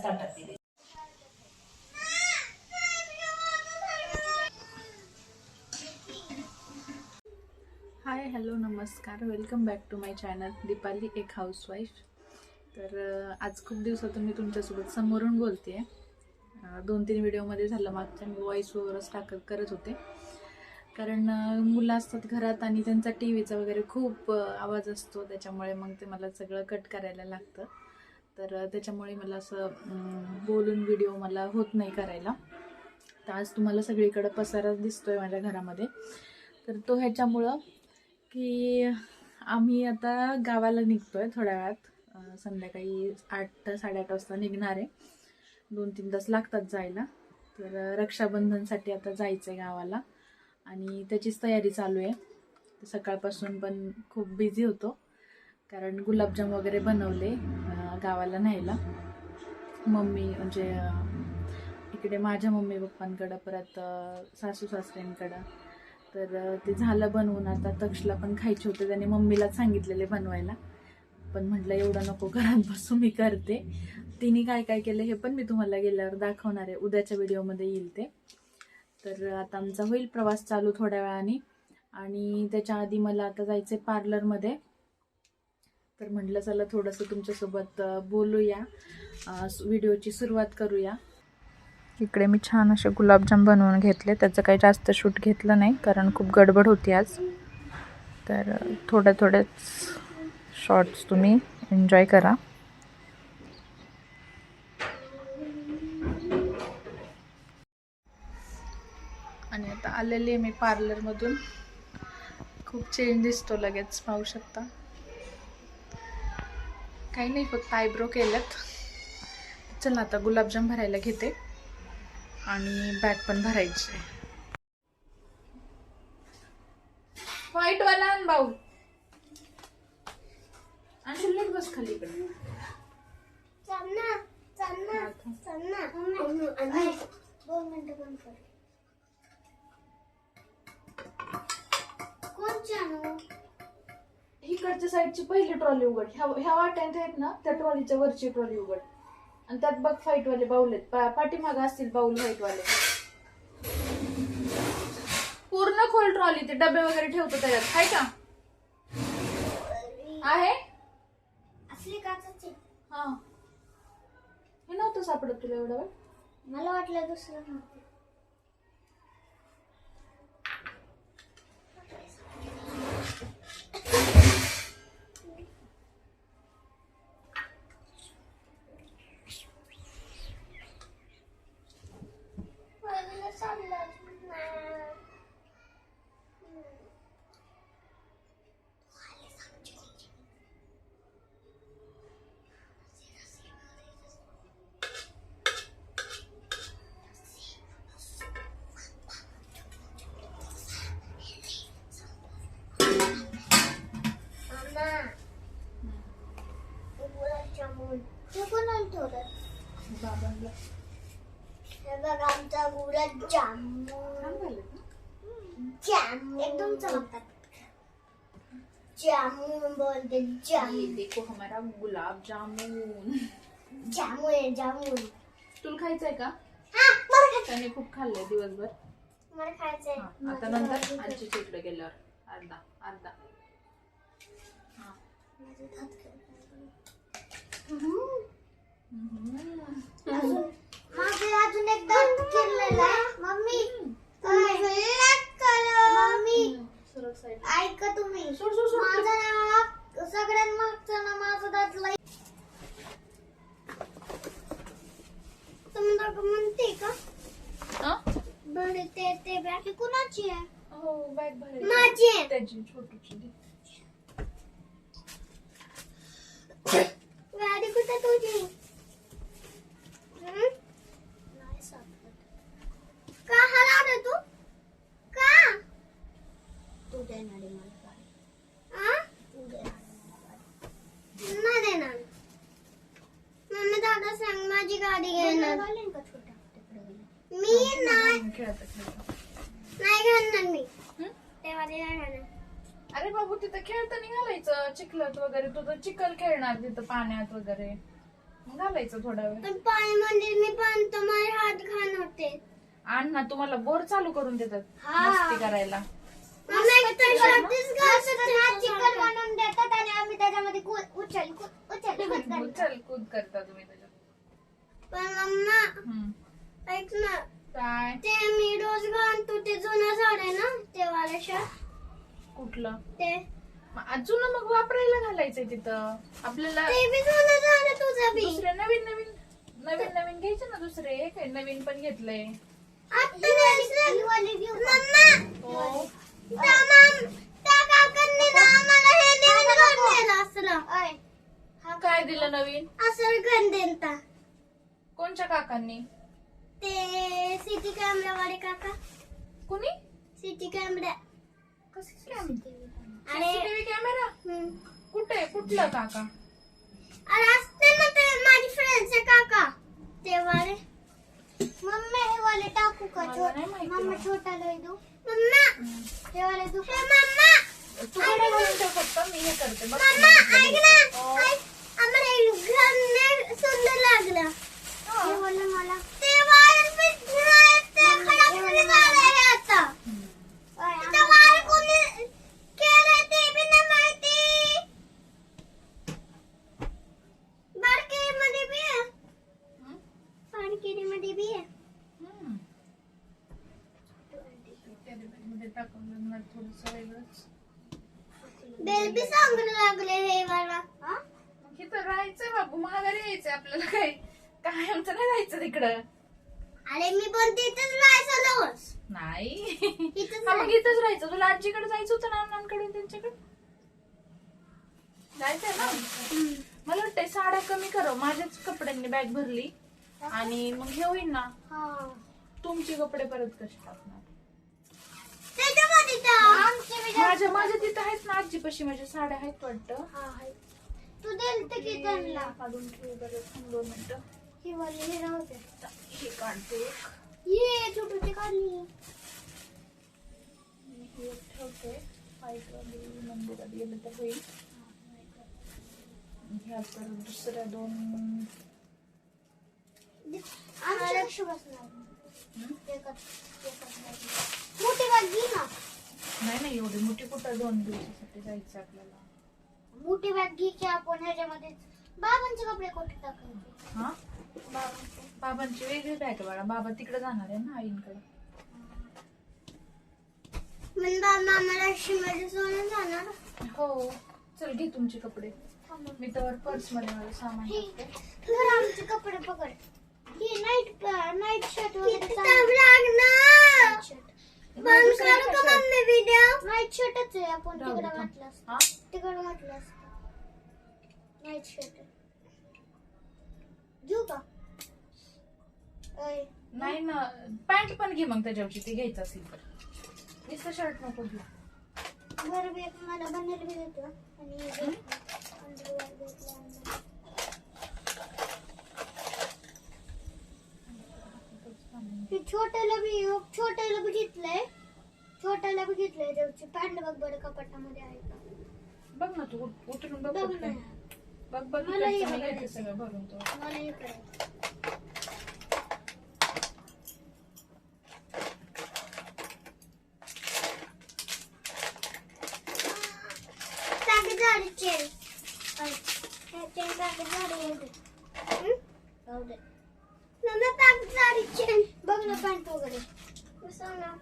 त्याच ताटात दिले. हाय हॅलो नमस्कार, welcome back to my channel Deepali एक हाऊसवाईफ. तर आज खूप दिवसातून मी तुमच्यासोबत समोरून बोलते आहे. 2-3 व्हिडिओमध्ये झालं मागच्या मी व्हॉइस ओव्हरच करत होते, कारण मुलं असतात घरात आणि त्यांचा टी व्हीचा वगैरे खूप आवाज असतो, त्याच्यामुळे मग ते मला सगळं कट करायला लागतं. तर त्याच्यामुळे मला असं बोलून व्हिडिओ मला होत नाही करायला. तर आज तुम्हाला सगळीकडे पसारा दिसतोय माझ्या घरामध्ये, तर तो ह्याच्यामुळं की आम्ही आता गावाला निघतोय थोड्या वेळात. संध्याकाळी 8-8:30 वाजता निघणार आहे. 2-3 तास लागतात जायला. तर रक्षाबंधनसाठी आता जायचं आहे गावाला आणि त्याचीच तयारी चालू आहे. सकाळपासून पण खूप बिझी होतो, कारण गुलाबजाम वगैरे बनवले गावाला न्यायला. मम्मी म्हणजे इकडे माझ्या मम्मी पप्पांकडं, परत सासू सासऱ्यांकडं. तर ते झालं बनवून. आता तक्षला पण खायचे होते, त्याने मम्मीलाच सांगितलेले बनवायला, पण म्हटलं एवढं नको घरात बसू, मी करते. तिने काय काय केलं हे पण मी तुम्हाला गेल्यावर दाखवणार आहे, उद्याच्या व्हिडिओमध्ये येईल ते. तर आता आमचा होईल प्रवास चालू थोड्या वेळाने, आणि त्याच्या आधी मला आता जायचं आहे पार्लरमध्ये. तर म्हटलं चला थोडंसं तुमच्यासोबत बोलूया, व्हिडिओची सुरुवात करूया. इकडे मी छान असे गुलाबजाम बनवून घेतले. त्याचं काही जास्त शूट घेतलं नाही, कारण खूप गडबड होती आज. तर थोड्याच शॉर्ट्स तुम्ही एन्जॉय करा. आणि आता आलेली आहे मी पार्लरमधून. खूप चेंज दिसतो लगेच, पाहू शकता. काही नाही, फक्त आयब्रो केल्यात. चला आता गुलाबजाम भरायला घेते आणि बॅग पण भरायची. व्हाईट वाला आण बाऊल, आणि बस खाली इकडे. इकडच्या साईडची पहिली ट्रॉली उघड, ह्या वाट्यात आहेत ना, त्या ट्रॉलीच्या वरची ट्रॉली उघड, आणि त्यात बघ व्हाईट वाले बाऊल आहेत, पाठीमागं असतील बाऊल व्हाईट वाले. पूर्ण खोल ट्रॉली, ते डबे वगैरे ठेवतो त्याच्यात, हाय का? आहे असली काचच आहे. हा, हे नव्हतं सापडत तुला एवढं वेळ? मला वाटलं दुसरं नव्हतं. आमचा गुलाबजाम एकदम चमकतात. जामुन बोलते, जामुन. देखो हमारा गुलाब जामुन. जामुन आहे, जामुन. तुला खायचंय का? हा, मला खायचं. त्याने खूप खाल्लंय दिवसभर. मला खायचंय. आता नंतर आजी तिकडे गेल्यावर अर्धा. माझे अजून एक दात किडलेला आहे. मम्मी ऐका तुम्ही, माझं नाव सगळ्यात मागचं ना, माझं दात लई. तुम्ही म्हणते का बरं? ते बॅग कुणाची आहे? हो, बॅग भरायची माझी आहे. त्याची छोटीची. गाडी कुठे तुझी? का हरवलं तू? का तू देणार आहे मला गाडी? तू नाही देणार. मम्मी दादा सांग माझी गाडी घेणार. मी नाही घेणार. मी तेव्हा नाही घेणार. अरे बाबू, तिथं खेळताना घालायचं चिखलात वगैरे. तू तर चिखल खेळणार तिथं पाण्यात वगैरे. घालायचं थोडा वेळ. पण पाणी म्हणजे मी पण तुम्हाला हात घाण होते. आण ना, तुम्हाला बोर चालू करून देतात हा. मस्ती करायला. चिकन बनवून देतात आणि आम्ही त्याच्यामध्ये उचल उचल कूद करता तुम्ही त्याच्यात. पण मम्मा हम्म. ऐक ना, काय ते मी रोज घालतो ते जुनं झाड आहे ना ते वाला शर्ट कुठलं ते अजून मग वापरायला घालायचंय तिथं आपल्याला. ते बी जुनं झाड तुझं बी. दुसरे नवीन नवीन नवीन नवीन घ्यायचे ना दुसरे. काय नवीन पण घेतलंय. हो. काय दिलं नवीन? कोणच्या काकांनी? ते सिटी कॅमेरावाले काका. कुणी? सिटी कॅमेरा सीसीटीव्ही कॅमेरा कुठे? कुठलं काका? अरे असते ना ते माझी फ्रेंडचे काका ते वाले. मम्मी हे वाले टाकू का? मला नाही माहिती. मम्मा छोटा लय दू. मम्मा हे वाले दू. हे मम्मा तू कडे घालून ठेव फक्त, मी हे करते. बघ मम्मा ऐक ना, हो. ऐक. आम्हाला हे घर नाही सुंदर लागलं. हा. हे वाले मला ते वाले नाही ते खराब झालंय आता. ते वाले कोणी केलंय ते बी नाही माहिती. बारकेमध्ये बी आहे. हं? बारकेमध्ये बी आहे. हं. कॅरीबॅगमध्ये टाकून लागणार थोडंसं वेगळंच. बेल बी चांगलं लागले हे मला. हा? मग इथं राहायचंय बाबू, महागारी यायचंय आपल्याला. काय आमचं नाही राहायचं तिकडं. अरे मी पण तिथेच राहायचं रोज. नाही. इथंच हा, मग इथंच राहायचं. तुला आजीकडे जायचं होतं ना, अण्णांकडे त्यांच्याकडे जायचंय ना. मला वाटतंय साड्या कमी करो. माझ्याच कपड्यांनी बॅग भरली आणि मग हे होईल ना. हा. तुमचे कपडे परत कसे टाकणार? त्याच्यामध्ये तर आमचे बी जास्त- माझ्या तिथं आहेत ना आजीपाशी. माझ्या साड्या आहेत वाटतं. हा, आहे. तू दिलते की त्यांना? काढून ठेव बरं. थांब 2 मिनिटं. ही वाली हे राहू दे. हे काढते एक. ये छोटूची काढली. हे एक ठेवते. व्हाईटवाली मंदिरात गेलं तर होईल. ह्या तर दुसऱ्या 2. आमच्या लक्ष बसणार. मोठी बॅग घे ना. नाही एवढी मोठी कुठं 2 दिवसासाठी जायचं आपल्याला. मोठी बॅग घे की आपण ह्याच्यामध्ये बाबांचे कपडे कुठे टाकायचे. हा, बाबांची वेगळी बॅग आहे बाळा. बाबा तिकडे जाणार आहे ना आईंकडे. म्हणजे बाबा आम्हाला शिमेला सोडून जाणार. हो. चल घे तुमचे कपडे. मी तर पर्स मध्ये माझं सामान टाकते. तर आमचे कपडे पकड. ही नाईट शर्ट वगैरे लागणार. बंद करू का मम्मी व्हिडिओ? नाईट शर्टच आहे. आपण तिकडे म्हटलंस. हा, तिकडे म्हटलंस. नाईट शर्ट घेऊ का? नाही ना. पॅन्ट पण घे मग त्याच्यावरची. ती घ्यायचं असेल तर. नुसतं शर्ट नको घेऊ. बरं बी मला बनवायला बी देतो आणि अंडरवेअर घेतला. छोट्याला बी घेतलंय. छोट्याला बी घेतलंय. त्याची पॅन्ट बघ बरं कपाटामध्ये आहे का? बघ ना तू उतरून बघ. बघ कुठं ना. आहे. बघ मला हे इकडचं मी बघायचं. घेते सगळं भरून तो. मला हे करायचं. बघ ना पॅन्ट वगैरे.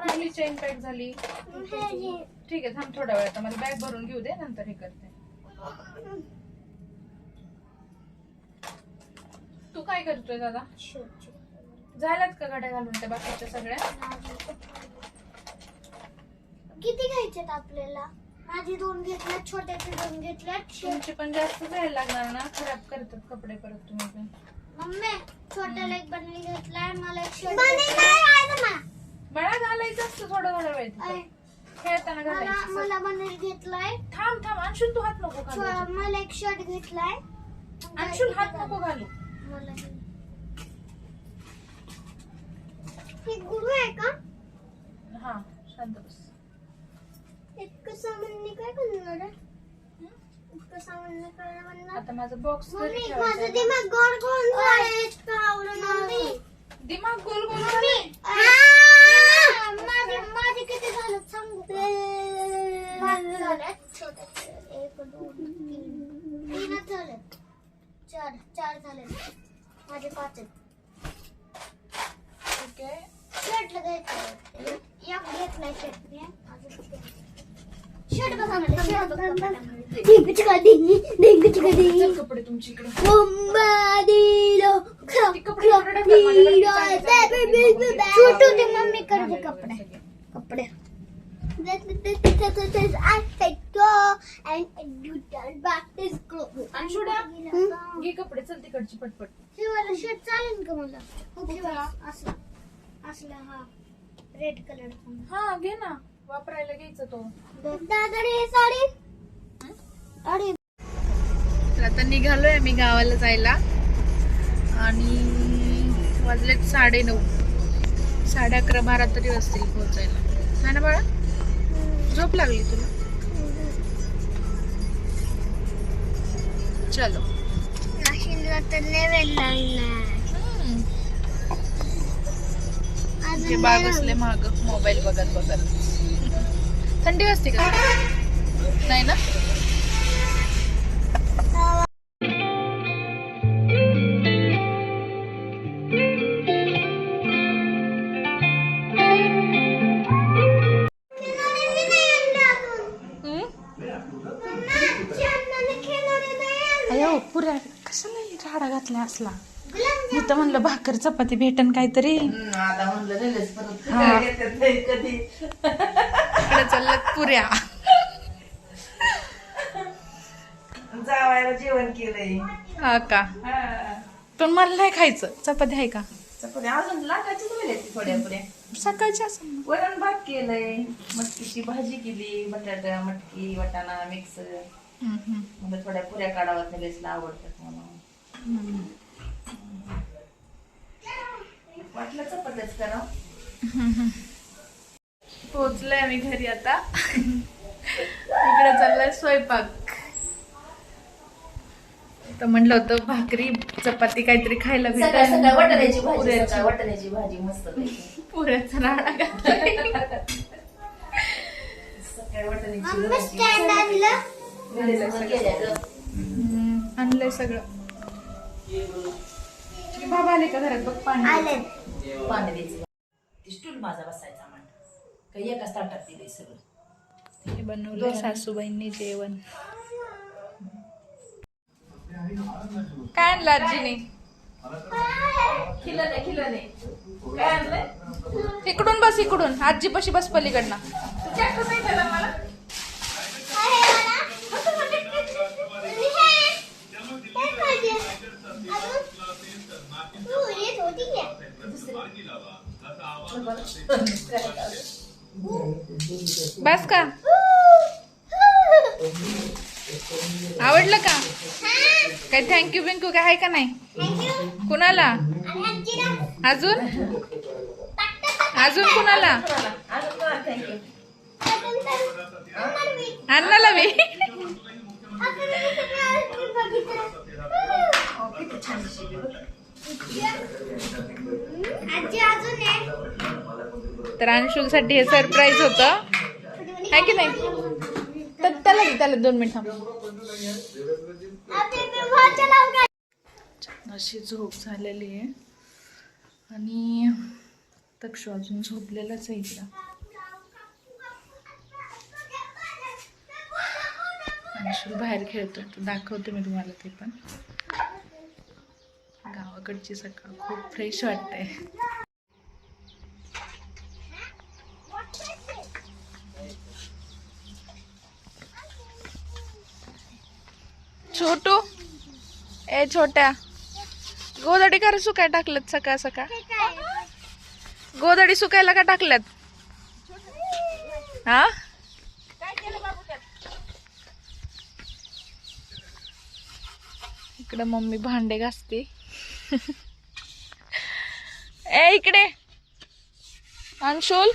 आपली चेन पॅक झाली. ठीक आहे, थांब थोडा वेळ. आता मला बॅग भरून घेऊ दे, नंतर हे करते. तू काय करतोय दादा? झाल्यात का गाड्या घालून त्या बाकीच्या सगळ्या? किती घ्यायच्यात आपल्याला? माझी 2 घेतल्यात, छोट्याचे 2 घेतल्यात. तुमची पण जास्त वेळ लागणार ना. खराब करतात कपडे परत तुम्ही पण. मम्मी छोट्याला एक बंडल घेतलाय. मला एक शर्ट बाळा घालायचं असतं थोडं वेळ तिथं. खेळताना घालायचं. मला बंडल घेतलाय. थांब अंशुल, तू हात नको घालू. मला एक शर्ट घेतलाय. अंशुल हात नको घालू. मला हे गुरु आहे का? हा, शांत बस. इतकं सामान काय करणार आहे? कसा म्हणणं कळलं म्हणलं. आता माझा बॉक्स मम्मी माझं दिमाग गोल गोल झालंय. कावलं मम्मी. दिमाग गोल गोल मम्मी माझे किती झालं सांगू का? 5 झालेत छोटे. 1 2 3 3च झालेत. 4 झालेत. माझे 5 आहेत. ठीक आहे. शर्ट घ्यायचं. एक घेत नाही शर्ट घे. शर्ट बघा मला. शर्ट बघा. डिंगची का डिंगी डिंगची का डिंगी. चल कपडे तुमची इकडे. छोटू ते मम्मी करते कपडे कपडे घे कपडे चल तिकडची पटपट. शर्ट चालेल का मला? असला असला हा रेड कलर. हा घे ना, वापरायला घ्यायचं तो. दादा हे साडी. अरे तर आता निघालोय आम्ही गावाला जायला आणि वाजलेत 9:30. 11:30 12 तरी वाजतील पोहोचायला. हा ना बाळा, झोप लागली तुला? चलो. नाशिकला तर लय वेळ लागला. ते बाग असले माग मोबाईल बघत बघत. थंडी वाजते का? नाही ना. अयो पुऱ्या कशाला राडा घातला असला. मी तर म्हणलं भाकर चपाती भेटन काहीतरी. इकडे चालल्यात पुऱ्या. जावायला जेवण केलंय. हा का? पण मला नाही खायचं. चपाती आहे का? चपाती अजून लाटायचीच वेळ थोड्या पुऱ्या. सकाळची असं. वरण भात केलंय, मटकीची भाजी केली, बटाटा मटकी वाटाणा मिक्स. म्हणजे थोड्या पुऱ्या काढाव्यात, लगेचला आवडतात म्हणून वाटलं चपात्याच करा. पोहोचलोय आम्ही घरी आता. इकडे चाललाय स्वयंपाक. तर म्हटलं होतं भाकरी चपाती काहीतरी खायला सकाळ सकाळ वाटाण्याची भेटेल. भाजी, सकाळ वाटाण्याची भाजी मस्त पैकी. पुऱ्याचा राडा घातलाय. सकाळी वाटाण्याची मम्मी भाजी. स्टँड आणलं. केल्या ग. आणलंय सगळं. बाबा आले का घरात? बघ पाणी. आले. पाणी द्यायचं. ती स्टूल माझा बसायचा म्हण काही एकाच ताटात दिले सगळं. हे बनवलं सासूबाईंनी जेवण. काय आणलं आजीने? खिलने काय आणलंय? इकडून बस, इकडून आजी पशी बस पलीकडनं. बस का? आवडलं का? काय थँक्यू बिंकू काय आहे का नाही? कुणाला? अजून अजून कुणाला? अन्नाला बी. तर अंशुलसाठी हे सरप्राईज होतं, आहे की नाही? तर त्याला 2 मिनिट थांब. अशी झोप झालेली आहे आणि तक्षू अजून झोपलेलाच आहे इकडं. अंशुल बाहेर खेळतो, तर दाखवते मी तुम्हाला ते पण. गावाकडची सकाळ खूप फ्रेश वाटते. छोटू, ए छोट्या, गोधडी का सुकाय टाकल्यात सकाळ सकाळ? गोधडी सुकायला का टाकल्यात? हा, इकडे मम्मी भांडे घासते. ए इकडे अंशुल,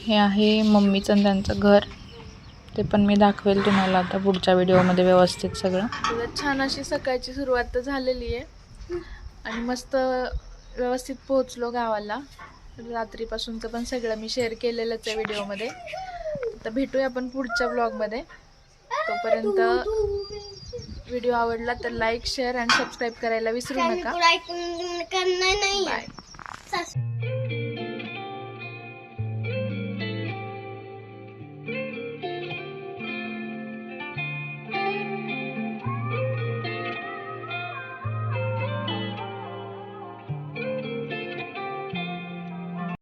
हे आहे मम्मीचं आणि त्यांचं घर. ते पण मी दाखवेल तुम्हाला आता पुढच्या व्हिडिओमध्ये व्यवस्थित सगळं. तर छान अशी सकाळची सुरुवात तर झालेली आहे आणि मस्त व्यवस्थित पोहोचलो गावाला. रात्रीपासूनचं पण सगळं मी शेअर केलेलंच आहे व्हिडिओमध्ये. आता भेटूया आपण पुढच्या ब्लॉगमध्ये. तोपर्यंत व्हिडिओ आवडला तर लाईक शेअर आणि सबस्क्राईब करायला विसरू नका. बाय.